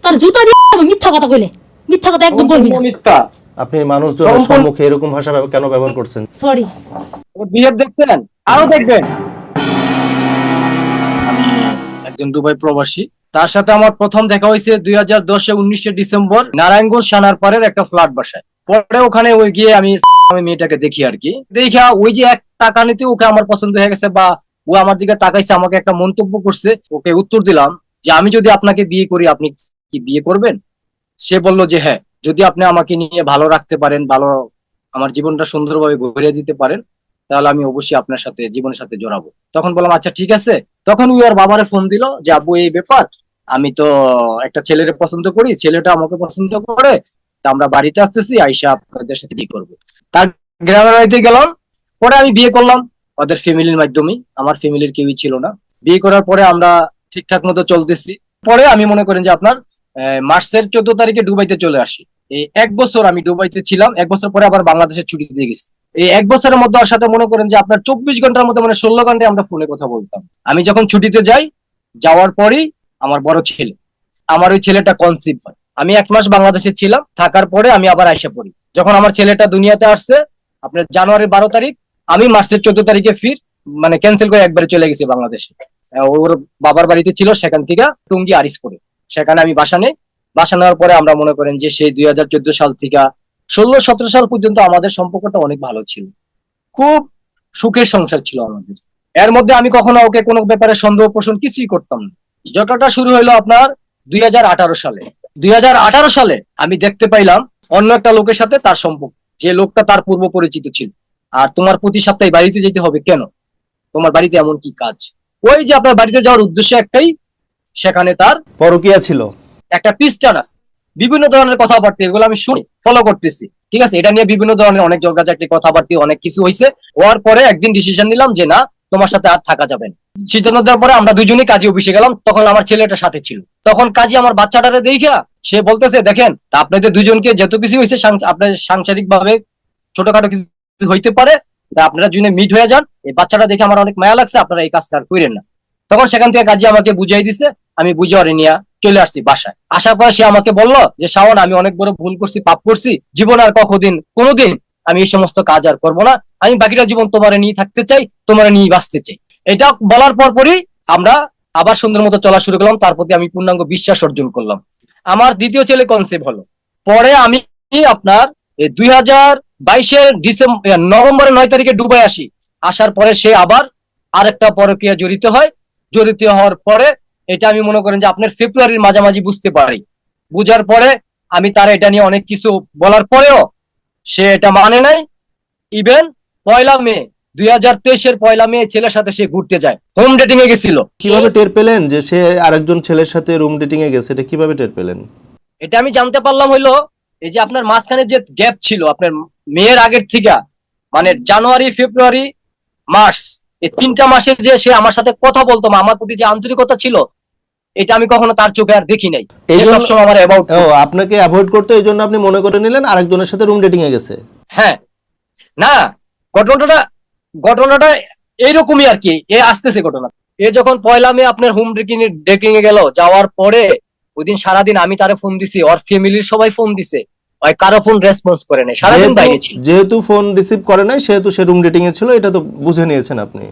তোর জুতা দিয়ে মিথ্যা কথা কইলে, মিথ্যা কথা একদম বলবি না। মিথ্যা। আপনি মানুষজনের সম্মুখে এরকম ভাষা কেন ব্যবহার করছেন? সরি। বিহেভ দেখছেন, আরো দেখবেন। আমি একজন দুবাই প্রবাসী, তার সাথে আমার প্রথম দেখা হয়েছে 2010 19 ডিসেম্বর নারায়ণগঞ্জ সানারপাড়ের একটা ফ্ল্যাট বাসায়। পরে ওখানে ওই গিয়ে আমি মেয়েটাকে দেখি আর কি, দেখা ওই যে এক টাকা নিতে ওকে আমার পছন্দ হয়ে গেছে, বা ও আমার দিকে তাকাইছে, আমাকে একটা মন্তব্য করছে। ওকে উত্তর দিলাম যে আমি যদি আপনাকে বিয়ে করি আপনি কি বিয়ে করবেন? সে বলল যে হ্যাঁ, যদি আপনি আমাকে নিয়ে ভালো রাখতে পারেন, ভালো আমার জীবনটা সুন্দরভাবে গড়িয়ে দিতে পারেন, তাহলে আমি অবশ্যই আপনার সাথে জীবনের সাথে জড়াবো। তখন বললাম আচ্ছা ঠিক আছে। তখন ওই ওর বাবারে ফোন দিল যে আব্বু এই ব্যাপার, আমি তো একটা ছেলের পছন্দ করি, ছেলেটা আমাকে পছন্দ করে, তা আমরা বাড়িতে আসতেছি, আইসা আপনাদের সাথে বিয়ে করবো। তার গ্রামের বাড়িতে গেলাম। পরে আমি বিয়ে করলাম ওদের ফ্যামিলির মাধ্যমে, আমার ফ্যামিলির কেউই ছিল না। বিয়ে করার পরে আমরা ঠিকঠাক মতো চলতেছি। পরে আমি মনে করেন যে আপনার মার্চের 14 তারিখে দুবাইতে চলে আসি। এই 1 বছর আমি দুবাইতে ছিলাম, 1 বছর পরে আবার বাংলাদেশের ছুটি দিয়ে গেছি। এই 1 বছরের মধ্যে ওর সাথে মনে করেন যে আপনার 24 ঘন্টার মধ্যে মানে 16 ঘন্টায় আমরা ফোনে কথা বলতাম। আমি যখন ছুটিতে যাই, যাওয়ার পরেই আমার বড় ছেলে, আমার ওই ছেলেটা কনসিভ হয়। আমি 1 মাস বাংলাদেশে ছিলাম, থাকার পরে আমি আবার আইসা পড়ি। যখন আমার ছেলেটা দুনিয়াতে আসছে আপনার জানুয়ারির 12 তারিখ, আমি মার্চের 14 তারিখে মানে ক্যান্সেল করে একবারে চলে গেছি বাংলাদেশে। ওর বাবার বাড়িতে ছিল, সেখান থেকে টুঙ্গি আরিসপুরে, সেখানে আমি বাসা নেই। বাসা নেওয়ার পরে আমরা মনে করেন যে সেই 2014 সাল থেকে 16-17 সাল পর্যন্ত আমাদের সম্পর্কটা অনেক ভালো ছিল, খুব সুখের সংসার ছিল আমাদের। এর মধ্যে আমি কখনো ওকে কোনো ব্যাপারে সন্দেহ পোষণ কিছুই করতাম না। ঝগড়াটা শুরু হলো আপনার 2018 সালে। 2018 সালে আমি দেখতে পাইলাম অন্য একটা লোকের সাথে তার সম্পর্ক, যে লোকটা তার পূর্ব পরিচিত ছিল। আর তোমার প্রতি সপ্তাহে বাড়িতে যেতে হবে কেন? তোমার বাড়িতে এমন কি কাজ? ওই যে আপনার বাড়িতে যাওয়ার উদ্দেশ্য একটাই, সেখানে তার পরকীয়া ছিল, একটা পিস্টান আছে, বিভিন্ন ধরনের কথাবার্তা, এগুলো আমি শুনি, ফলো করতেছি। ঠিক আছে, এটা নিয়ে বিভিন্ন ধরনের অনেক ঝগড়াঝাটি, কথাবার্তা, অনেক কিছু হয়েছে। হওয়ার পরে একদিন ডিসিশন নিলাম যে না, তোমার সাথে আর থাকা যাবে না। সিদ্ধান্ত দেওয়ার পরে আমরা দুজনেই কাজী অফিসে গেলাম। তখন আমার ছেলেটা সাথে ছিল। তখন কাজী আমার বাচ্চাটারে দেখা সে বলতেছে দেখেন, তা আপনাদের দুজনকে যত কিছু হয়েছে আপনাদের সাংসারিক ভাবে ছোটখাটো কিছু হইতে পারে, তা আপনারা দুজনে মিট হয়ে যান। এই বাচ্চাটা দেখে আমার অনেক মায়া লাগছে, আপনারা এই কাজটা আর করেন না। তখন সেখান থেকে কাজী আমাকে বুঝাই দিছে। আমি বুঝে ওরে নিয়ে চলে আসছি বাসায়। আসার পর সে আমাকে বললো যে শাওন, আমি অনেক বড় ভুল করছি, পাপ করছি, জীবন আর কোনোদিন আমি এই সমস্ত কাজ আর করবো না। আমি বাকিটা জীবন তোমার নিয়ে থাকতে চাই, তোমার নিয়ে বাঁচতে চাই। এটা বলার পরই আমরা আবার সুন্দর মতো চলা শুরু করলাম। তার প্রতি আমি পূর্ণাঙ্গ বিশ্বাস অর্জন করলাম। আমার দ্বিতীয় ছেলে কনসেপ্ট হলো। পরে আমি আপনার 2022 নভেম্বরের 9 তারিখে দুবাই আসি। আসার পরে সে আবার আরেকটা পরকীয়া জড়িত হয়। জড়িত হওয়ার পরে এটা আমি মনে করেন যে আপনার ফেব্রুয়ারির মাঝামাঝি বুঝতে পারি। বুঝার পরে আমি তার এটা নিয়ে অনেক কিছু বলার পরেও সে এটা মানে নাই। ইভেন 1 মে 2023 1 মে ছেলের সাথে সে ঘুরতে যায়, হোম ডেটিং এ গেছিল। কিভাবে টের পেলেন যে সে আরেকজন ছেলের সাথে রুম ডেটিং এ গেছে? এটা কিভাবে টের পেলেন? এটা আমি জানতে পারলাম হইলো এই যে আপনার মাঝখানে যে গ্যাপ ছিল আপনার মেয়ের আগের থেকে, মানে জানুয়ারি, ফেব্রুয়ারি, মার্চ, এই 3টা মাসে যে সে আমার সাথে কথা বলতো, আমার প্রতি যে আন্তরিকতা ছিল, এটা আমি কখনো তার চোখে আর দেখি নাই। সে সবসময় আমার অ্যাবাউট আপনাকে অ্যাভয়েড করতে, এই জন্য আপনি মনে করে নিলেন আরেকজনের সাথে রুম ডেটিং এ গেছে। হ্যাঁ, না, ঘটনাটা এইরকমই আর কি। এ আসতেছে ঘটনা। এ যখন 1 মে আপনার হোম ডেটিং এ গেল, যাওয়ার পরে ওই দিন সারাদিন আমি তারে ফোন দিছি, ওর ফ্যামিলির সবাই ফোন দিছে, ওই কারো ফোন রেসপন্স করে নাই, সারাদিন বাইরে ছিল। যেহেতু ফোন রিসিভ করে নাই, সেহেতু সে রুম ডেটিং এ ছিল, এটা তো বুঝে নিয়েছেন আপনি।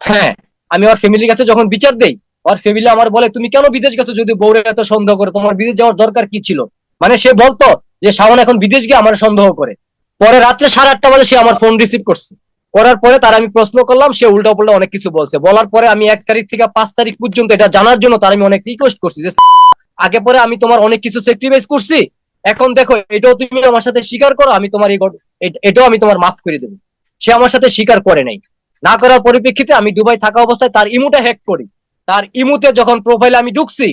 হ্যাঁ, আমি ওর ফ্যামিলির কাছে যখন বিচার দেই, ওর ফ্যামিলি আমার বলে তুমি কেন বিদেশ গেছো, যদি বউরে এত সন্দেহ করে, তোমার বিদেশ যাওয়ার দরকার কি ছিল? মানে সে বলতো যে শাওন এখন বিদেশ গিয়ে আমার সন্দেহ করে। পরে রাত্রে 8:30 বাজে সে আমার ফোন রিসিভ করছে। করার পরে তার আমি প্রশ্ন করলাম, সে উল্টা পাল্টা অনেক কিছু বলছে। বলার পরে আমি 1 তারিখ থেকে 5 তারিখ পর্যন্ত এটা জানার জন্য তার আমি অনেক রিকোয়েস্ট করছি যে আগে পরে আমি তোমার অনেক কিছু স্যাক্রিফাইস করছি, এখন দেখো এটাও তুমি আমার সাথে স্বীকার করো, আমি তোমার এটাও আমি তোমার মাফ করে দেবো। সে আমার সাথে স্বীকার করে নাই। না করার পরিপ্রেক্ষিতে আমি দুবাই থাকা অবস্থায় তার ইমুটা হ্যাক করি। তার ইমুতে যখন প্রোফাইলে আমি ঢুকছি,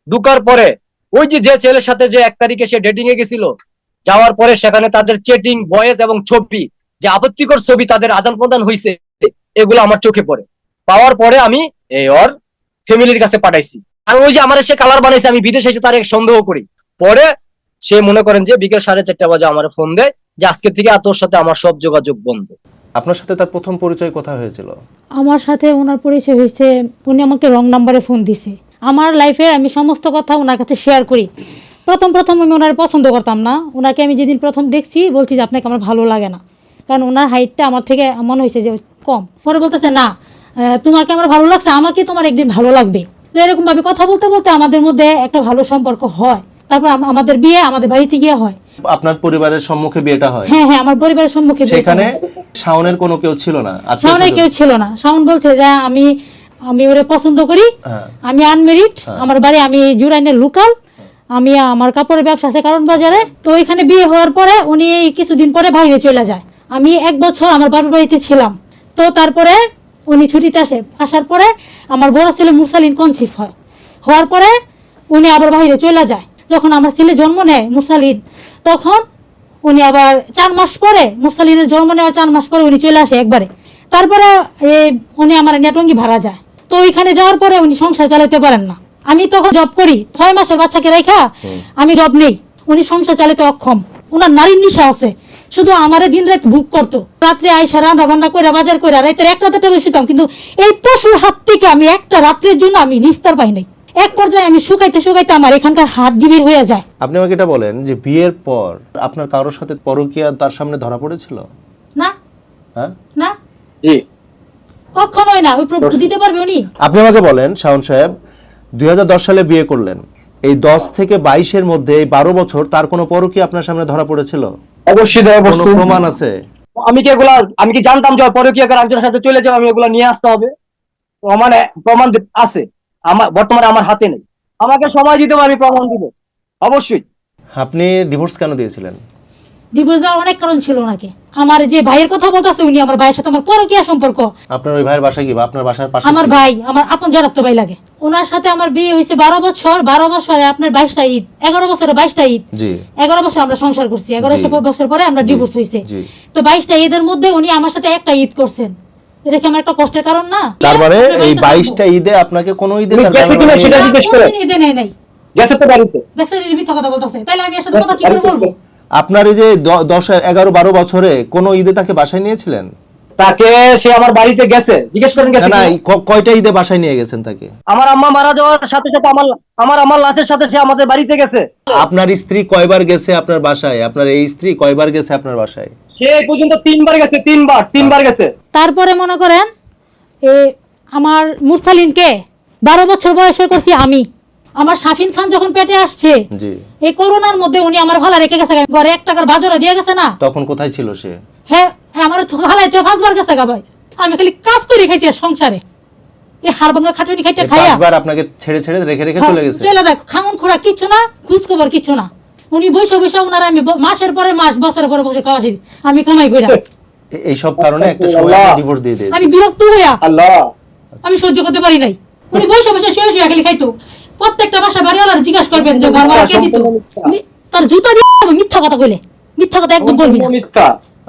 ঢুকার পরে ওই যে ছেলের সাথে যে 1 তারিখে সে ডেটিং এ গেছিল, যাওয়ার পরে সেখানে তাদের চ্যাটিং, ভয়েস এবং ছবি, যে আপত্তিকর ছবি তাদের আদান প্রদান হয়েছে, এগুলো আমার চোখে পড়ে। পাওয়ার পরে আমি এই ওর ফ্যামিলির কাছে পাঠাইছি। আর ওই যে আমার সে কালার বানাইছে, আমি বিদেশে এসে তার সন্দেহ করি। পরে সে মনে করেন যে বিকেল 4:30 বাজে আমার ফোন দেয় যে আজকে থেকে আর তোর সাথে আমার সব যোগাযোগ বন্ধ। আপনার সাথে তার প্রথম পরিচয় কোথায় হয়েছিল? আমার সাথে ওনার পরিচয় হয়েছে, উনি আমাকে রং নাম্বারে ফোন দিছে। আমার লাইফের আমি সমস্ত কথা ওনার কাছে শেয়ার করি। প্রথম আমি ওনার পছন্দ করতাম না। ওনাকে আমি যেদিন প্রথম দেখছি বলছি যে আপনাকে আমার ভালো লাগে না, কারণ ওনার হাইটটা আমার থেকে মনে হয়েছে যে কম। পরে বলতেছে না তোমাকে আমার ভালো লাগছে, আমাকে তোমার একদিন ভালো লাগবে। তো এরকমভাবে কথা বলতে বলতে আমাদের মধ্যে একটা ভালো সম্পর্ক হয়। তারপর আমাদের বিয়ে আমাদের বাড়িতে গিয়ে হয়। আপনার পরিবারের সম্মুখে বিয়েটা হয়? হ্যাঁ, আমার পরিবারের সম্মুখে। সেখানে শাওনের কোনো কেউ ছিল না? শাওনের কেউ ছিল না। শাওন বলছে যে আমি ওরে পছন্দ করি, আমি আনমেরিড, আমার বাড়ি আমি জুরাইনের লোকাল, আমি আমার কাপড়ের ব্যবসা আছে কারণ বাজারে। তো ওইখানে বিয়ে হওয়ার পরে উনি কিছুদিন পরে বাইরে চলে যায়। আমি 1 বছর আমার বাবার বাড়িতে ছিলাম। তো তারপরে উনি ছুটিতে আসার পরে আমার বড় ছেলে মুরসালিন কনসিভ হওয়ার পরে উনি আবার বাইরে চলে যায়। যখন আমার ছেলে জন্ম নেয় মুরসালিন, তখন উনি আবার 4 মাস পরে, মুরসালিনের জন্ম নেওয়ার 4 মাস পরে উনি চলে আসে একবারে। তারপরে উনি আমার নেটঙ্গি ভাড়া যায়। তো ওইখানে যাওয়ার পরে উনি সংসার চালাতে পারেন না। আমি তখন জব করি, 6 মাসের বাচ্চাকে রেখা আমি জব নেই। উনি সংসার চালাতে অক্ষম, ওনার নারীর নিশা আছে। শুধু আমারে দিন রাত বুক করতো, রাত্রে আইসা রান্না বান্না করে বাজার করে রাতের 1-1টা শুতাম। কিন্তু এই পশুর হাত থেকে আমি একটা রাত্রের জন্য আমি নিস্তার পাই নাই। এক পর্যায়ে আমি শুকাইতে আমার এখানকার হাত ডিবির হয়ে যায়। আপনি আমাকে এটা বলেন যে বিয়ের পর আপনার কারোর সাথে পরকীয়া তার সামনে ধরা পড়েছিল? না, হ্যাঁ, না, জি, কখনোই না। ওই প্রমাণ দিতে পারবে উনি? আপনি আমাকে বলেন শাওন সাহেব, 2010 সালে বিয়ে করলেন, এই 10 থেকে 22-এর মধ্যে এই 12 বছর তার কোনো পরকীয়া আপনার সামনে ধরা পড়েছিল? অবশ্যই কোনো প্রমাণ আছে? আমি কি জানতাম যে পরকীয়া করে একজনের সাথে চলে যাবো, আমি এগুলা নিয়ে আসতে হবে? প্রমাণ আছে, বর্তমানে আমার হাতে নেই। আমাকে সময় দিতে হবে, আমি প্রমাণ দিব অবশ্যই। আপনি ডিভোর্স কেন দিয়েছিলেন? ডিভোর্স দেওয়ার অনেক কারণ ছিল ওনাকে। আমার যে ভাইয়ের কথা বলতেছে, উনি আমার ভাইয়ের সাথে আমার পরকীয়া সম্পর্ক। আপনার ওই ভাইয়ের বাসা কি বা আপনার বাসার পাশে? আমার ভাই, আমার আপন জানাতো ভাই লাগে। ওনার সাথে আমার বিয়ে হয়েছে 12 বছর। 12 বছরে আপনার 22টা ঈদ, 11 বছরে 22টা ঈদ। জি, 11 বছর আমরা সংসার করছি। 11 বছর পরে আমরা ডিভোর্স হয়েছে। তো 22টা ঈদের মধ্যে উনি আমার সাথে একটা ঈদ করছেন। এটা কি আমার একটা কষ্টের কারণ না? তার মানে এই 22টা ঈদে আপনাকে কোনো ঈদে তার ঈদে নেই নাই। গেছে তো বাড়িতে। দেখছেন এই মিথ্যা কথা বলতেছে। তাইলে আমি এর সাথে কথা কি করে বলবো? আপনার এই যে 10, 11, 12 বছরে কোনো ঈদে তাকে বাসায় নিয়েছিলেন? তাকে সে আমার বাড়িতে গেছে, জিজ্ঞেস করেন গেছে না, কয়টা ঈদে বাসায় নিয়ে গেছেন তাকে? আমার আম্মা মারা যাওয়ার সাথে সাথে আমার আম্মার লাশের সাথে সে আমাদের বাড়িতে গেছে। আপনার স্ত্রী কয়বার গেছে আপনার বাসায়? আপনার এই স্ত্রী কয়বার গেছে আপনার বাসায়? সে পর্যন্ত 3বার গেছে, 3বার গেছে। তারপরে মনে করেন আমার মুরসালিনকে 12 বছর বয়সে করছি আমি। আমার শাফিন খান যখন পেটে আসছে, জি, এই করোনার মধ্যে উনি আমার ভালা রেখে গেছে, ঘরে 1 টাকার বাজারও দিয়ে গেছে না। তখন কোথায় ছিল সে? হ্যাঁ, আমার তো ভালাই তো 5 বার গেছে গা ভাই। আমি খালি কাজ করে খাইছি সংসারে। এই হাড়ভাঙা খাটুনি খাইতে খাইয়া 5বার আপনাকে ছেড়ে রেখে চলে গেছে। চলে দেখ, খাওন খোরা কিচ্ছু না, খোঁজ খবর কিচ্ছু না। উনি বসে ওনার আমি মাসের পরে মাস, বছরের পরে বসে খাওয়াছি আমি কামাই কইরা। এই সব কারণে একটা সময় ডিভোর্স দিয়ে দিয়েছে। আমি বিরক্ত হইয়া আল্লাহ, আমি সহ্য করতে পারি নাই। উনি বসে শুয়ে খালি খাইতো। প্রত্যেকটা বাসা বাড়িওয়ালার জিজ্ঞাসা করবেন যে ঘর ভাড়া কে দিত। তার জুতা দিয়ে মিথ্যা কথা কইলে, মিথ্যা কথা একদম বলবি না।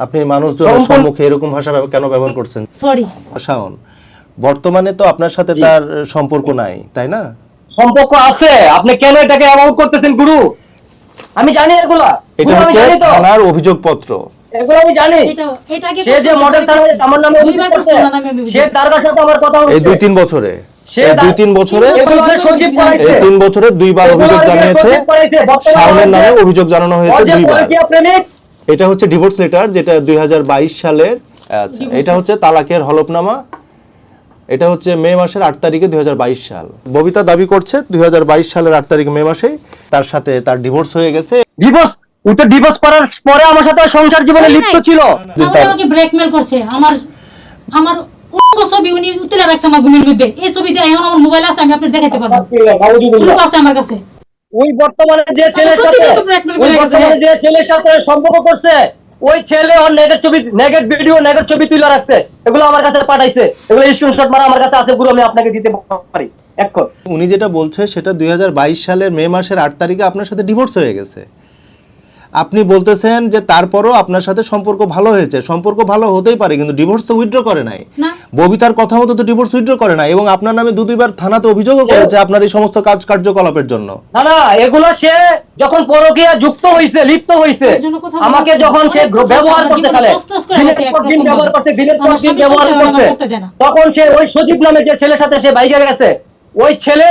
আপনি মানুষজনের সম্মুখে এরকম ভাষা কেন ব্যবহার করছেন? সরি শাওন, বর্তমানে তো আপনার সাথে তার সম্পর্ক নাই, তাই না? সম্পর্ক আছে। আপনি কেন এটাকে অ্যাভয়েড করতেছেন গুরু? আমি জানি এগুলা। এটা হচ্ছে থানার অভিযোগপত্র। এগুলো আমি জানি। সে যে মডেল থানায় আমার নামে অভিযোগ করছে, সে তার সাথে আমার কথা হচ্ছে। এই 2-3 বছরে, এই 2-3 বছরে, সজীব করাইছে। এই 3 বছরে 2বার অভিযোগ জানিয়েছে। শাওনের নামে অভিযোগ জানানো হয়েছে 2বার। এটা হচ্ছে ডিভোর্স লেটার, যেটা 2022 সালের। আচ্ছা, এটা হচ্ছে তালাকের হলফনামা। এটা হচ্ছে মে মাসের 8 তারিখে 2022 সাল। ববিতা দাবি করছে 2022 সালের 8 তারিখ মে মাসে তার সাথে তার ডিভোর্স হয়ে গেছে। ডিভোর্স করার পরে আমার সাথে সংসার জীবনে লিপ্ত ছিল। আমাকে ব্ল্যাকমেল করছে। আমার ছবি উনি তুলে রাখছে আমার ঘুমের মধ্যে। এই ছবিতে এখন আমার মোবাইল আছে, আমি আপনাদের দেখাতে পারবো। গ্রুপ আছে আমার কাছে। ওই বর্তমানে যে ছেলের সাথে সম্পর্ক করছে, ওই ছেলে ওর নেগেট ভিডিও ছবি তুলে রাখছে। এগুলো আমার কাছে পাঠাইছে। এগুলো স্ক্রিনশট মারা আমার কাছে আছে গুরু, আমি আপনাকে দিতে পারি এখন। উনি যেটা বলছে সেটা 2022 সালের মে মাসের 8 তারিখে আপনার সাথে ডিভোর্স হয়ে গেছে। আপনি বলতেছেন যে তারপরও আপনার সাথে সম্পর্ক ভালো হয়েছে। সম্পর্ক ভালো হতেই পারে, কিন্তু ডিভোর্স তো উইথড্র করে নাই। ববিতার কথা মতো তো ডিভোর্স উইথড্র করে নাই, এবং আপনার নামে 2-2বার থানাতে অভিযোগও করেছে আপনার এই সমস্ত কার্যকলাপের জন্য। না, এগুলো সে যখন পরকীয়া যুক্ত হইছে, লিপ্ত হইছে, আমাকে যখন সে ব্যবহার করতে গেলে তখন সে ওই সজীব নামে যে ছেলের সাথে সে বাইরে গেছে, ওই ছেলে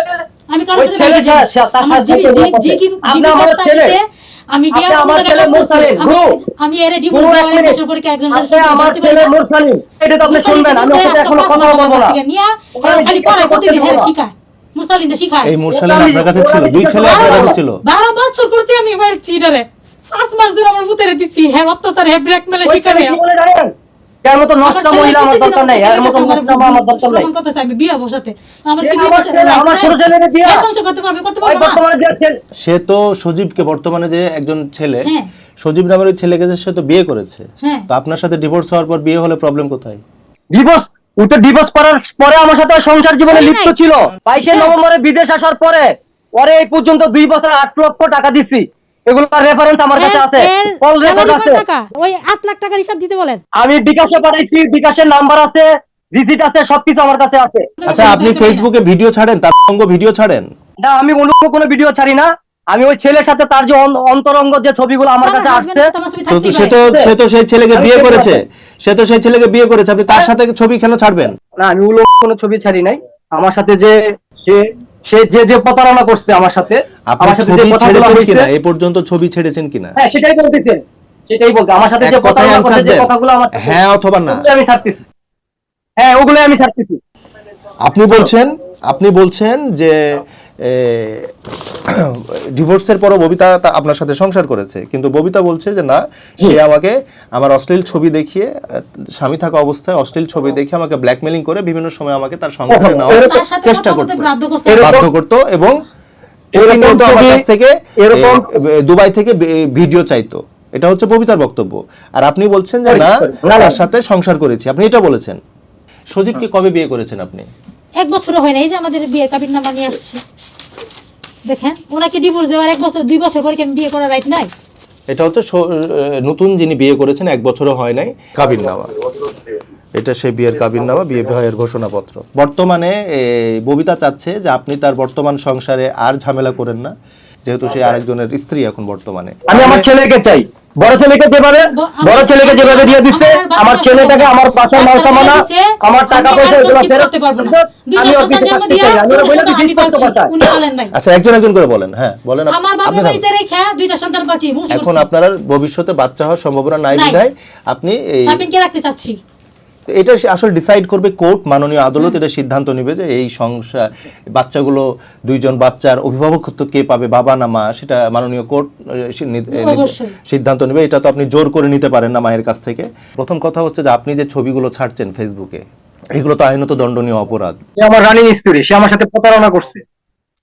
আমি কারোর ওই সাথে ছেলে বাইরে যাই না। তার আমার সাথে কোনো কথা নেই। আপনি আমার ছেলে, আমি গিয়ে আপনি আমার ছেলে মুরসালিন, গো। আমি এর ডিভোর্স দেওয়ার এক বছর পরে কি একজন আপনি আমার ছেলে মুরসালিন, এটা তো আপনি শুনবেন, আমি ওর সাথে এখনো কথা বলবো না। খালি পড়ায় প্রতিদিন হেরে শিখায় মুরসালিনটা শিখায় এই মুরসালিন আপনার কাছে ছিল, দুই ছেলে আপনার কাছে ছিল। 12 বছর করছি আমি এবার চিটারে 5 মাস ধরে আমার পুতেরে দিছি হ্যাঁ অত্যাচার হ্যাঁ ব্ল্যাকমেলে ওই শিখাবে ছেলে কি বলে জানেন? এর মতো নষ্ট মহিলা আমার দরকার নাই, এর মতো নষ্ট আমার দরকার নাই। আমি বিয়ে বসাতে আমার সে কি বিয়ে আমার বসাতে ছেলে, আমার ছোট ছেলেকে বিয়ে। সংসার করতে পারবে ওই না বর্তমানে যে ছেলে, সে তো সজীবকে বর্তমানে যে একজন ছেলে, হ্যাঁ। সজীব নামের ওই ছেলেকে যে সে তো বিয়ে করেছে, হ্যাঁ। তো আপনার সাথে ডিভোর্স হওয়ার পর বিয়ে হলে প্রবলেম কোথায়? ডিভোর্স, ও তো ডিভোর্স করার পরে আমার সাথে সংসার জীবনে হয় লিপ্ত নাই। ছিল। 22শে নভেম্বরে বিদেশ আসার পরে ওরে এই পর্যন্ত 2 বছর 8 লক্ষ টাকা দিছি, এগুলোর রেফারেন্স আমার কাছে আছে, কল রেকর্ড আছে। ওই 8 লাখ টাকার হিসাব দিতে বলেন আমি বিকাশে পাঠাইছি, বিকাশের নাম্বার আছে, রিসিট আছে, সবকিছু আমার কাছে আছে। আচ্ছা, আপনি ফেসবুকে ভিডিও ছাড়েন, তার সঙ্গ ভিডিও ছাড়েন? না, আমি অন্য কোনো ভিডিও ছাড়ি না। আমি ওই ছেলের সাথে তার যে অন্তরঙ্গ যে ছবিগুলো আমার কাছে আসছে, তো সে তো সেই ছেলেকে বিয়ে করেছে, সে তো সেই ছেলেকে বিয়ে করেছে, আপনি তার সাথে ছবি কেন ছাড়বেন? না আমি ওগুলো কোনো ছবি ছাড়ি নাই। আমার সাথে যে সে যে প্রতারণা করছে আমার সাথে, আপনি আমার সাথে যে ছবি কথাগুলো ছেড়েছেন হয়েছে, কিনা, এই পর্যন্ত ছবি ছেড়েছেন কিনা? হ্যাঁ সেটাই বলতেছেন, সেটাই বলতে আমার সাথে এক যে কথায় প্রতারণা করছে, অ্যানসার যে দেন, কথাগুলো আমার সাথে, হ্যাঁ অথবা না। ওগুলো আমি ছাড়তেছি। হ্যাঁ ওগুলো আমি ছাড়তেছি। আপনি বলছেন যে ডিভোর্সের পরও ববিতা আপনার সাথে সংসার করেছে, কিন্তু ববিতা বলছে যে না, সে আমাকে আমার অশ্লীল ছবি দেখিয়ে, স্বামী থাকা অবস্থায় অশ্লীল ছবি দেখিয়ে আমাকে ব্ল্যাকমেলিং করে বিভিন্ন সময় আমাকে তার সংসারে নেওয়ার চেষ্টা করতো, বাধ্য করতো, এবং প্রতিনিয়ত আমার কাছ থেকে দুবাই থেকে ভিডিও চাইতো। এটা হচ্ছে ববিতার বক্তব্য। আর আপনি বলছেন যে না, তার সাথে সংসার করেছি, আপনি এটা বলেছেন। সজীবকে কবে বিয়ে করেছেন আপনি? 1 বছরও হয় না, এই যে আমাদের বিয়ের কাবিন নামা নিয়ে আসছে দেখেন, ওনাকে ডিভোর্স দেওয়ার 1 বছর 2 বছর পরে কি আমি বিয়ে করার রাইট নাই? এটা হচ্ছে নতুন যিনি বিয়ে করেছেন, 1 বছরও হয় নাই, কাবিননামা, এটা সেই বিয়ের কাবিননামা, বিয়ে বিবাহের ঘোষণাপত্র। বর্তমানে ববিতা চাচ্ছে যে আপনি তার বর্তমান সংসারে আর ঝামেলা করেন না, যেহেতু সে আরেকজনের স্ত্রী এখন বর্তমানে। আমি আমার ছেলেকে চাই, বড় ছেলেকে যেভাবে দিয়ে দিচ্ছে, আমার ছেলেটাকে আমার পাশে মাল কামানা, আমার টাকা পয়সা এগুলো ফেরত পারবো না। আমি ওর পিছে থাকতে চাই, আমি ওর বলে দিচ্ছি কষ্ট কথা। আচ্ছা, একজন করে বলেন। হ্যাঁ বলেন। আমার বাবা বাড়িতে রেখে 2টা সন্তান পাচ্ছি, এখন আপনার ভবিষ্যতে বাচ্চা হওয়ার সম্ভাবনা নাই বিধায় আপনি সাবিনকে রাখতে চাচ্ছি। এটা আসলে ডিসাইড করবে কোর্ট, মাননীয় আদালত এটা সিদ্ধান্ত নেবে যে এই সংসার বাচ্চাগুলো, 2 জন বাচ্চার অভিভাবকত্ব কে পাবে, বাবা না মা, সেটা মাননীয় কোর্ট সিদ্ধান্ত নেবে। এটা তো আপনি জোর করে নিতে পারেন না মায়ের কাছ থেকে। প্রথম কথা হচ্ছে যে আপনি যে ছবিগুলো ছাড়ছেন ফেসবুকে, এগুলো তো আইনত দণ্ডনীয় অপরাধ। সে আমার রানিং স্ত্রী, সে আমার সাথে প্রতারণা করছে,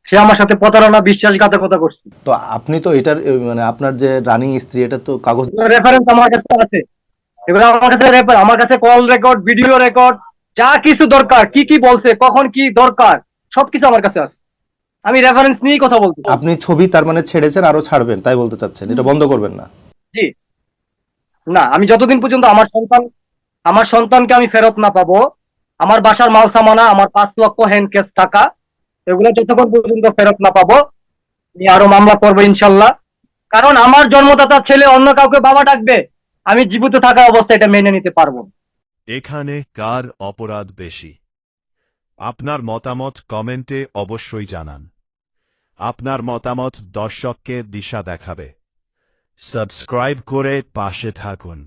সে আমার সাথে প্রতারণা, বিশ্বাসঘাতকতা করছে। তো আপনি তো এটার মানে আপনার যে রানিং স্ত্রী, এটা তো কাগজ রেফারেন্স আমার কাছে আছে, এগুলো আমার কাছে আমার কাছে কল রেকর্ড, ভিডিও রেকর্ড, যা কিছু দরকার, কি বলছে, কখন কি দরকার, সবকিছু আমার কাছে আছে। আমি রেফারেন্স নিয়েই কথা বলতে। আপনি ছবি তার মানে ছেড়েছেন, আরো ছাড়বেন তাই বলতে চাচ্ছেন, এটা বন্ধ করবেন না? জি না, আমি যতদিন পর্যন্ত আমার সন্তানকে আমি ফেরত না পাবো, আমার বাসার মাল সামানা, আমার 5 লক্ষ হ্যান্ড ক্যাশ টাকা, এগুলো যতক্ষণ পর্যন্ত ফেরত না পাবো, আমি আরো মামলা করবো ইনশাল্লাহ। কারণ আমার জন্মদাতা ছেলে অন্য কাউকে বাবা ডাকবে, আমি জীবিত থাকা অবস্থায় এটা মেনে নিতে পারবো না। এখানে কার অপরাধ বেশি? আপনার মতামত কমেন্টে অবশ্যই জানান। আপনার মতামত দর্শককে দিশা দেখাবে। সাবস্ক্রাইব করে পাশে থাকুন।